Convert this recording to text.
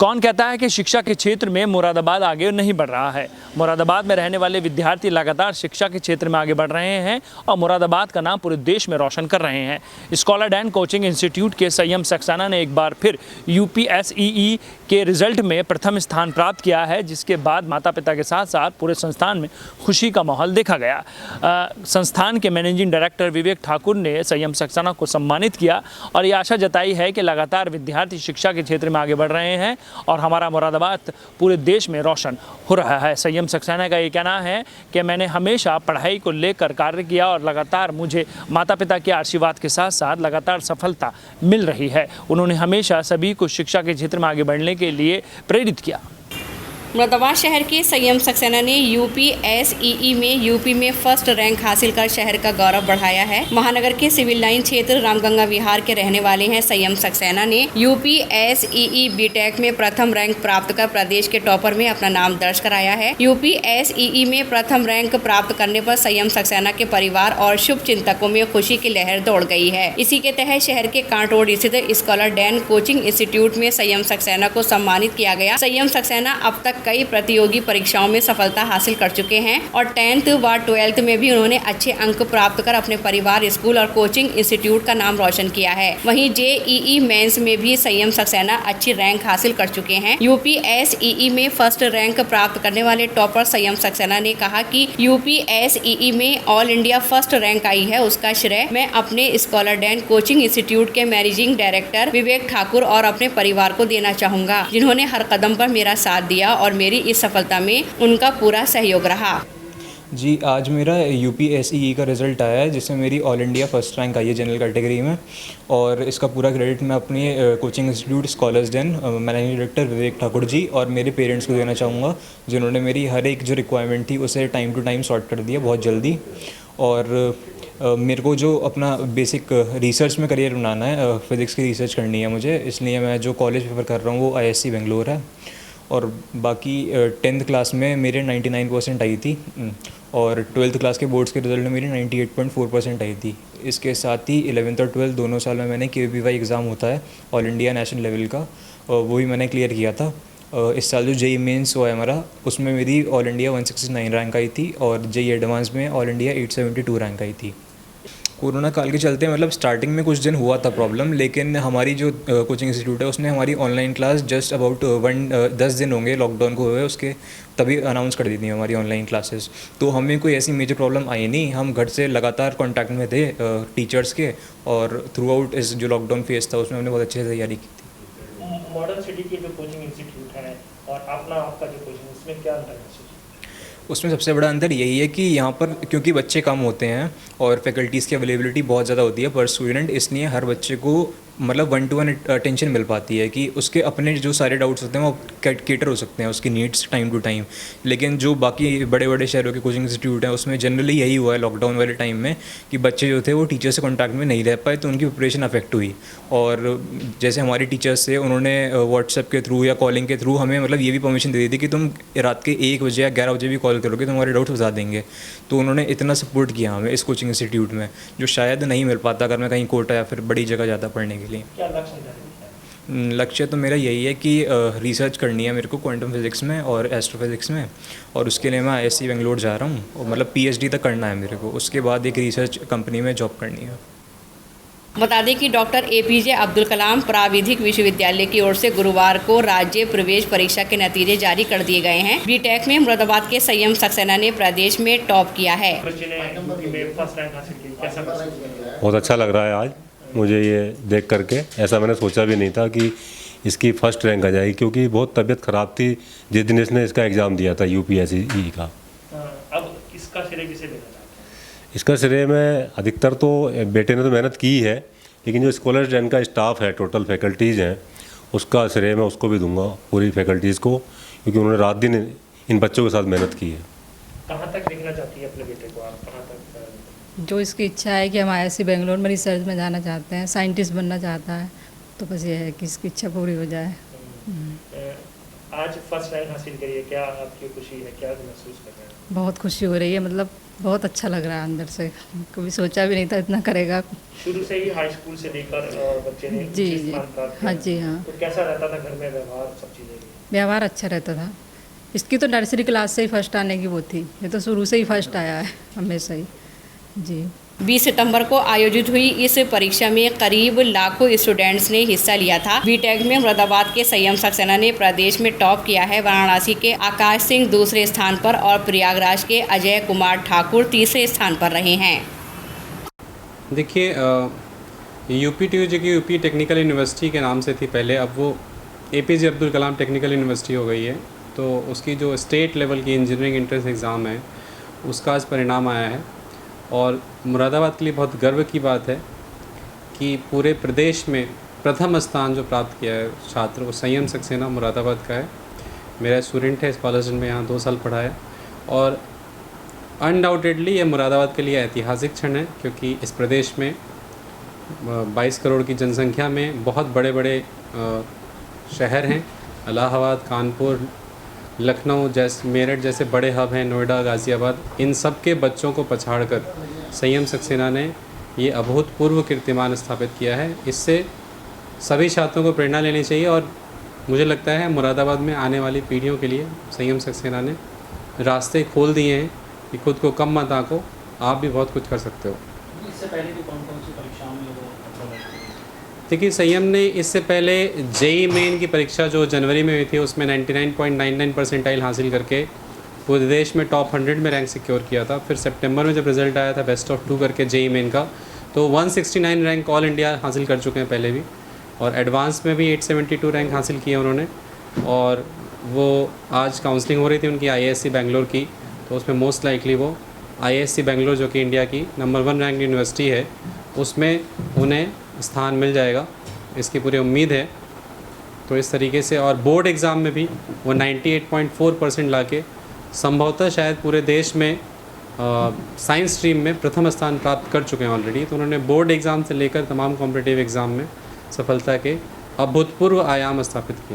कौन कहता है कि शिक्षा के क्षेत्र में मुरादाबाद आगे नहीं बढ़ रहा है। मुरादाबाद में रहने वाले विद्यार्थी लगातार शिक्षा के क्षेत्र में आगे बढ़ रहे हैं और मुरादाबाद का नाम पूरे देश में रोशन कर रहे हैं। स्कॉलर डैन कोचिंग इंस्टीट्यूट के संयम सक्सेना ने एक बार फिर यूपीएसईई के रिजल्ट में प्रथम स्थान प्राप्त किया है, जिसके बाद माता पिता के साथ साथ पूरे संस्थान में खुशी का माहौल देखा गया। संस्थान के मैनेजिंग डायरेक्टर विवेक ठाकुर ने संयम सक्सेना को सम्मानित किया और ये आशा जताई है कि लगातार विद्यार्थी शिक्षा के क्षेत्र में आगे बढ़ रहे हैं और हमारा मुरादाबाद पूरे देश में रोशन हो रहा है। संयम सक्सेना का ये कहना है कि मैंने हमेशा पढ़ाई को लेकर कार्य किया और लगातार मुझे माता पिता के आशीर्वाद के साथ साथ लगातार सफलता मिल रही है। उन्होंने हमेशा सभी को शिक्षा के क्षेत्र में आगे बढ़ने के लिए प्रेरित किया। मुरादाबाद शहर के संयम सक्सेना ने यूपीएसईई में यूपी में फर्स्ट रैंक हासिल कर शहर का गौरव बढ़ाया है। महानगर के सिविल लाइन क्षेत्र रामगंगा विहार के रहने वाले हैं संयम सक्सेना ने यूपीएसईई बीटेक में प्रथम रैंक प्राप्त कर प्रदेश के टॉपर में अपना नाम दर्ज कराया है। यूपीएसईई में प्रथम रैंक प्राप्त करने पर संयम सक्सेना के परिवार और शुभ चिंतकों में खुशी की लहर दौड़ गई है। इसी के तहत शहर के कांट रोड स्थित स्कॉलर डैन कोचिंग इंस्टीट्यूट में संयम सक्सेना को सम्मानित किया गया। संयम सक्सेना अब तक कई प्रतियोगी परीक्षाओं में सफलता हासिल कर चुके हैं और 10th व 12th में भी उन्होंने अच्छे अंक प्राप्त कर अपने परिवार, स्कूल और कोचिंग इंस्टीट्यूट का नाम रोशन किया है। वहीं जेईई मेंस में भी संयम सक्सेना अच्छी रैंक हासिल कर चुके हैं। यूपीएसईई में फर्स्ट रैंक प्राप्त करने वाले टॉपर संयम सक्सेना ने कहा कि यूपीएसईई में ऑल इंडिया फर्स्ट रैंक आई है, उसका श्रेय मैं अपने स्कॉलर डैन कोचिंग इंस्टीट्यूट के मैनेजिंग डायरेक्टर विवेक ठाकुर और अपने परिवार को देना चाहूँगा, जिन्होंने हर कदम पर मेरा साथ दिया और मेरी इस सफलता में उनका पूरा सहयोग रहा। जी, आज मेरा यूपीएसईई का रिज़ल्ट आया है, जिसमें मेरी ऑल इंडिया फर्स्ट रैंक आई है जनरल कैटेगरी में, और इसका पूरा क्रेडिट मैं अपने coaching institute Scholars Den managing director Vivek Thakur ji और मेरे पेरेंट्स को देना चाहूँगा, जिन्होंने मेरी हर एक जो रिक्वायरमेंट थी उसे टाइम टू टाइम सॉर्ट कर दिया बहुत जल्दी। और मेरे को जो अपना बेसिक रिसर्च में करियर बनाना है, फ़िज़िक्स की रिसर्च करनी है मुझे, इसलिए मैं जो कॉलेज प्रेफर कर रहा हूँ वो आईएससी बेंगलोर है। और बाकी 10th क्लास में मेरे 99% आई थी और 12th क्लास के बोर्ड्स के रिज़ल्ट में मेरी 98.4% आई थी। इसके साथ ही 11th और 12th दोनों साल में मैंने KVPY एग्ज़ाम होता है ऑल इंडिया नेशनल लेवल का, वो भी मैंने क्लियर किया था। इस साल जो जेईई मेंस हुआ है हमारा, उसमें मेरी ऑल इंडिया 169 रैंक आई थी और जेईई एडवांस में ऑल इंडिया 872 रैंक आई थी। कोरोना काल के चलते मतलब स्टार्टिंग में कुछ दिन हुआ था प्रॉब्लम, लेकिन हमारी जो कोचिंग इंस्टीट्यूट है उसने हमारी ऑनलाइन क्लास जस्ट अबाउट 10 दिन होंगे लॉकडाउन को हुए उसके, तभी अनाउंस कर दी थी हमारी ऑनलाइन क्लासेस। तो हमें कोई ऐसी मेजर प्रॉब्लम आई नहीं, हम घर से लगातार कांटेक्ट में थे टीचर्स के, और थ्रू आउट इस जो लॉकडाउन फेज था उसमें हमने बहुत अच्छे से तैयारी की थी। मॉडर्न सिटी के जो कोचिंग इंस्टीट्यूट है और अपना आपका जो कोचिंग, उसमें क्या अंतर है? उसमें सबसे बड़ा अंतर यही है कि यहाँ पर क्योंकि बच्चे कम होते हैं और फैकल्टीज़ की अवेलेबिलिटी बहुत ज़्यादा होती है पर स्टूडेंट, इसलिए हर बच्चे को मतलब 1-to-1 अटेंशन मिल पाती है कि उसके अपने जो सारे डाउट्स होते हैं वो कैटर हो सकते हैं उसकी नीड्स टाइम टू टाइम। लेकिन जो बाकी बड़े बड़े शहरों के कोचिंग इंस्टीट्यूट हैं उसमें जनरली यही हुआ है लॉकडाउन वाले टाइम में कि बच्चे जो थे वो टीचर से कॉन्टैक्ट में नहीं रह पाए, तो उनकी प्रिपरेशन अफेक्ट हुई। और जैसे हमारे टीचर्स थे उन्होंने व्हाट्सएप के थ्रू या कॉलिंग के थ्रू हमें मतलब ये भी परमिशन दे दी थी कि तुम रात के 1 बजे या 11 बजे भी कॉल करोगे तो हमारे डाउट्स बता देंगे। तो उन्होंने इतना सपोर्ट किया हमें इस कोचिंग इंस्टीट्यूट में, जो शायद नहीं मिल पाता अगर मैं कहीं कोटा या फिर बड़ी जगह जाता पढ़ने के लिए। क्या लक्ष्य तो मेरा यही है कि रिसर्च करनी है मेरे को क्वांटम फिज़िक्स में और एस्ट्रोफिज़िक्स में, और उसके लिए मैं आईएससी बेंगलोर जा रहा हूँ और मतलब पीएचडी तक करना है मेरे को, उसके बाद एक रिसर्च कंपनी में जॉब करनी है। बता दें कि डॉक्टर एपीजे अब्दुल कलाम प्राविधिक विश्वविद्यालय की ओर से गुरुवार को राज्य प्रवेश परीक्षा के नतीजे जारी कर दिए गए हैं। बीटेक में मुरादाबाद के संयम सक्सेना ने प्रदेश में टॉप किया है। बहुत अच्छा लग रहा है आज मुझे ये देख करके, ऐसा मैंने सोचा भी नहीं था कि इसकी फ़र्स्ट रैंक आ जाएगी, क्योंकि बहुत तबीयत ख़राब थी जिस दिन इसने इसका एग्ज़ाम दिया था यूपीएसई का। अब इसका श्रेय किसे देना चाहते हैं? इसका श्रेय मैं अधिकतर तो बेटे ने तो मेहनत की है, लेकिन जो स्कॉलर डैन का स्टाफ है, टोटल फैकल्टीज़ हैं, उसका श्रेय मैं उसको भी दूंगा, पूरी फैकल्टीज़ को, क्योंकि उन्होंने रात दिन इन बच्चों के साथ मेहनत की है। कहाँ तक देखना चाहती है अपने बेटे को आप? कहाँ तक? जो इसकी इच्छा है कि हम आईएससी बेंगलोर में रिसर्च में जाना चाहते हैं, साइंटिस्ट बनना चाहता है, तो बस ये है कि इसकी इच्छा पूरी हो जाए। आज फर्स्ट रैंक हासिल करिए, क्या आपकी खुशी है, क्या महसूस कर रहे हैं? बहुत खुशी हो रही है, मतलब बहुत अच्छा लग रहा है अंदर से, कभी सोचा भी नहीं था इतना करेगा। शुरू से ही हाई स्कूल से लेकर बच्चे ने जी उच्च जी स्थान प्राप्त किया। हाँ जी हाँ, तो कैसा रहता था घर में व्यवहार, सब चीज़ें? व्यवहार अच्छा रहता था। इसकी तो नर्सरी क्लास से ही फर्स्ट आने की वो थी, ये तो शुरू से ही फर्स्ट आया है हमेशा ही जी। 20 सितंबर को आयोजित हुई इस परीक्षा में करीब लाखों स्टूडेंट्स ने हिस्सा लिया था। बीटेक में मुरादाबाद के संयम सक्सेना ने प्रदेश में टॉप किया है। वाराणसी के आकाश सिंह दूसरे स्थान पर और प्रयागराज के अजय कुमार ठाकुर तीसरे स्थान पर रहे हैं। देखिए, यूपी जो कि यूपी टेक्निकल यूनिवर्सिटी के नाम से थी पहले, अब वो APJ Abdul Kalam technical university हो गई है। तो उसकी जो स्टेट लेवल की इंजीनियरिंग एंट्रेंस एग्ज़ाम है उसका आज परिणाम आया है और मुरादाबाद के लिए बहुत गर्व की बात है कि पूरे प्रदेश में प्रथम स्थान जो प्राप्त किया है छात्र, वो संयम सक्सेना मुरादाबाद का है। मेरा स्टूडेंट है, स्कॉलर्स में यहाँ 2 साल पढ़ा है और अनडाउटेडली ये मुरादाबाद के लिए ऐतिहासिक क्षण है, क्योंकि इस प्रदेश में 22 करोड़ की जनसंख्या में बहुत बड़े बड़े शहर हैं। इलाहाबाद, कानपुर, लखनऊ जैसे, मेरठ जैसे बड़े हब हैं, नोएडा, गाज़ियाबाद, इन सब के बच्चों को पछाड़कर संयम सक्सेना ने ये अभूतपूर्व कीर्तिमान स्थापित किया है। इससे सभी छात्रों को प्रेरणा लेनी चाहिए और मुझे लगता है मुरादाबाद में आने वाली पीढ़ियों के लिए संयम सक्सेना ने रास्ते खोल दिए हैं कि खुद को कम मत आंको, आप भी बहुत कुछ कर सकते हो। इससे पहले भी कौन कौन सी परीक्षाओं में वो देखिए, संयम ने इससे पहले JEE मेन की परीक्षा जो जनवरी में हुई थी उसमें 99.99 परसेंटाइल हासिल करके पूरे देश में टॉप 100 में रैंक सिक्योर किया था। फिर सितंबर में जब रिज़ल्ट आया था बेस्ट ऑफ 2 करके JEE मेन का, तो 169 रैंक ऑल इंडिया हासिल कर चुके हैं पहले भी, और एडवांस में भी 872 रैंक हासिल किए उन्होंने। और वो आज काउंसलिंग हो रही थी उनकी IISc बेंगलोर की, तो उसमें मोस्ट लाइकली वो IISc बेंगलोर जो कि इंडिया की नंबर 1 रैंक यूनिवर्सिटी है उसमें उन्हें स्थान मिल जाएगा, इसकी पूरी उम्मीद है। तो इस तरीके से, और बोर्ड एग्ज़ाम में भी वो 98.4% लाके संभवतः शायद पूरे देश में साइंस स्ट्रीम में प्रथम स्थान प्राप्त कर चुके हैं ऑलरेडी। तो उन्होंने बोर्ड एग्ज़ाम से लेकर तमाम कॉम्पिटिटिव एग्ज़ाम में सफलता के अभूतपूर्व आयाम स्थापित किए।